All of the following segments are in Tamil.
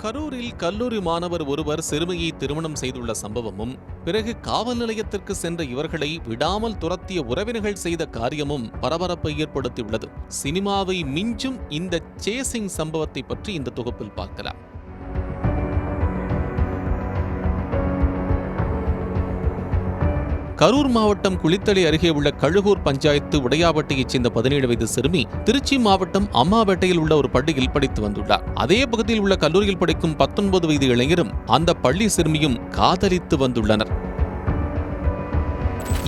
கரூரில் கல்லூரி மாணவர் ஒருவர் சிறுமியை திருமணம் செய்துள்ள சம்பவமும், பிறகு காவல் நிலையத்திற்கு சென்ற இவர்களை விடாமல் துரத்திய உறவினர்கள் செய்த காரியமும் பரபரப்பை ஏற்படுத்தியுள்ளது. சினிமாவை மிஞ்சும் இந்த சேசிங் சம்பவத்தை பற்றி இந்த தொகுப்பில் பார்க்கலாம். கரூர் மாவட்டம் குளித்தலை அருகே உள்ள கழுகூர் பஞ்சாயத்து உடையாபட்டியைச் சேர்ந்த 17 வயது சிறுமி திருச்சி மாவட்டம் அம்மாபேட்டையில் உள்ள ஒரு பள்ளியில் படித்து வந்துள்ளார். அதே பகுதியில் உள்ள கல்லூரியில் படிக்கும் 19 வயது இளைஞரும் அந்த பள்ளி சிறுமியும் காதலித்து வந்துள்ளனர்.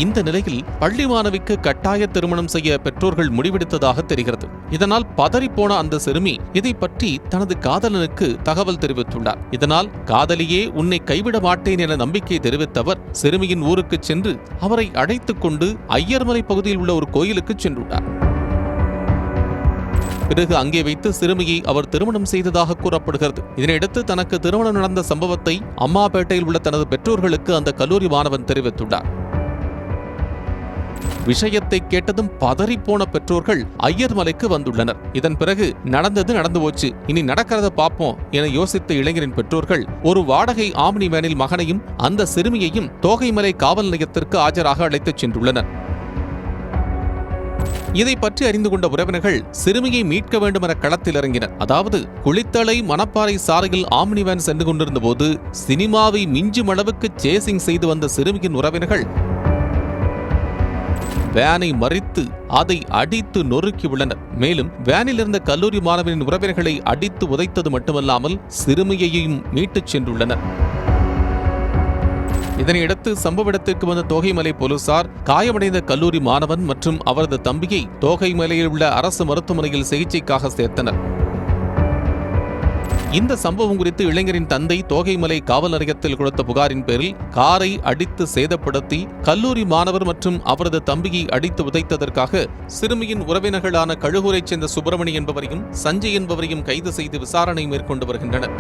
இந்த நிலையில் பள்ளி மாணவிக்கு கட்டாய திருமணம் செய்ய பெற்றோர்கள் முடிவெடுத்ததாக தெரிகிறது. இதனால் பதறிப்போன அந்த சிறுமி இதை பற்றி தனது காதலனுக்கு தகவல் தெரிவித்துள்ளார். இதனால் காதலியே உன்னை கைவிட மாட்டேன் என நம்பிக்கை தெரிவித்த அவர் சிறுமியின் ஊருக்கு சென்று அவரை அழைத்துக் கொண்டு ஐயர்மலை பகுதியில் உள்ள ஒரு கோயிலுக்கு சென்றுள்ளார். பிறகு அங்கே வைத்து சிறுமியை அவர் திருமணம் செய்ததாக கூறப்படுகிறது. இதனையடுத்து தனக்கு திருமணம் நடந்த சம்பவத்தை அம்மாபேட்டையில் உள்ள தனது பெற்றோர்களுக்கு அந்த கல்லூரி மாணவன் தெரிவித்துள்ளார். விஷயத்தை கேட்டதும் பதறிப்போன பெற்றோர்கள் ஐயர்மலைக்கு வந்துள்ளனர். இதன் பிறகு நடந்து போச்சு, இனி நடக்கிறத பாப்போம் என யோசித்த இளைஞரின் பெற்றோர்கள் ஒரு வாடகை ஆம்னி வேனில் மகனையும் அந்த சிறுமியையும் தோகைமலை காவல் நிலையத்திற்கு ஆஜராக அழைத்துச் சென்றுள்ளனர். இதை பற்றி அறிந்து கொண்ட உறவினர்கள் சிறுமியை மீட்க வேண்டும் என களத்தில் இறங்கினர். அதாவது குளித்தலை மணப்பாறை சாலையில் ஆம்னி வேன் சென்று கொண்டிருந்த போது சினிமாவை மிஞ்சும் அளவுக்கு சேசிங் செய்து வந்த சிறுமியின் உறவினர்கள் வேனை மறித்து அதை அடித்து நொறுக்கியுள்ளனர். மேலும் வேனில் இருந்த கல்லூரி மாணவனின் உறவினர்களை அடித்து உதைத்தது மட்டுமல்லாமல் சிறுமியையும் மீட்டுச் சென்றுள்ளனர். இதனையடுத்து சம்பவ இடத்திற்கு வந்த தோகைமலை போலீசார் காயமடைந்த கல்லூரி மாணவன் மற்றும் அவரது தம்பியை தோகைமலையில் உள்ள அரசு மருத்துவமனையில் சிகிச்சைக்காக சேர்த்தனர். இந்த சம்பவம் குறித்து இளைஞரின் தந்தை தோகைமலை காவல் நிலையத்தில் கொடுத்த புகாரின் பேரில் காரை அடித்து சேதப்படுத்தி கல்லூரி மாணவர் மற்றும் அவரது தம்பியை அடித்து உதைத்ததற்காக சிறுமியின் உறவினர்களான கழுகூரைச் சேர்ந்த சுப்பிரமணி என்பவரையும் சஞ்சய் என்பவரையும் கைது செய்து விசாரணை மேற்கொண்டு வருகின்றனர்.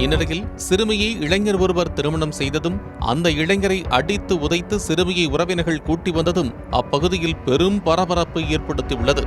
இந்நிலையில் சிறுமியை இளைஞர் ஒருவர் திருமணம் செய்ததும் அந்த இளைஞரை அடித்து உதைத்து சிறுமியை உறவினர்கள் கூட்டி வந்ததும் அப்பகுதியில் பெரும் பரபரப்பை ஏற்படுத்தியுள்ளது.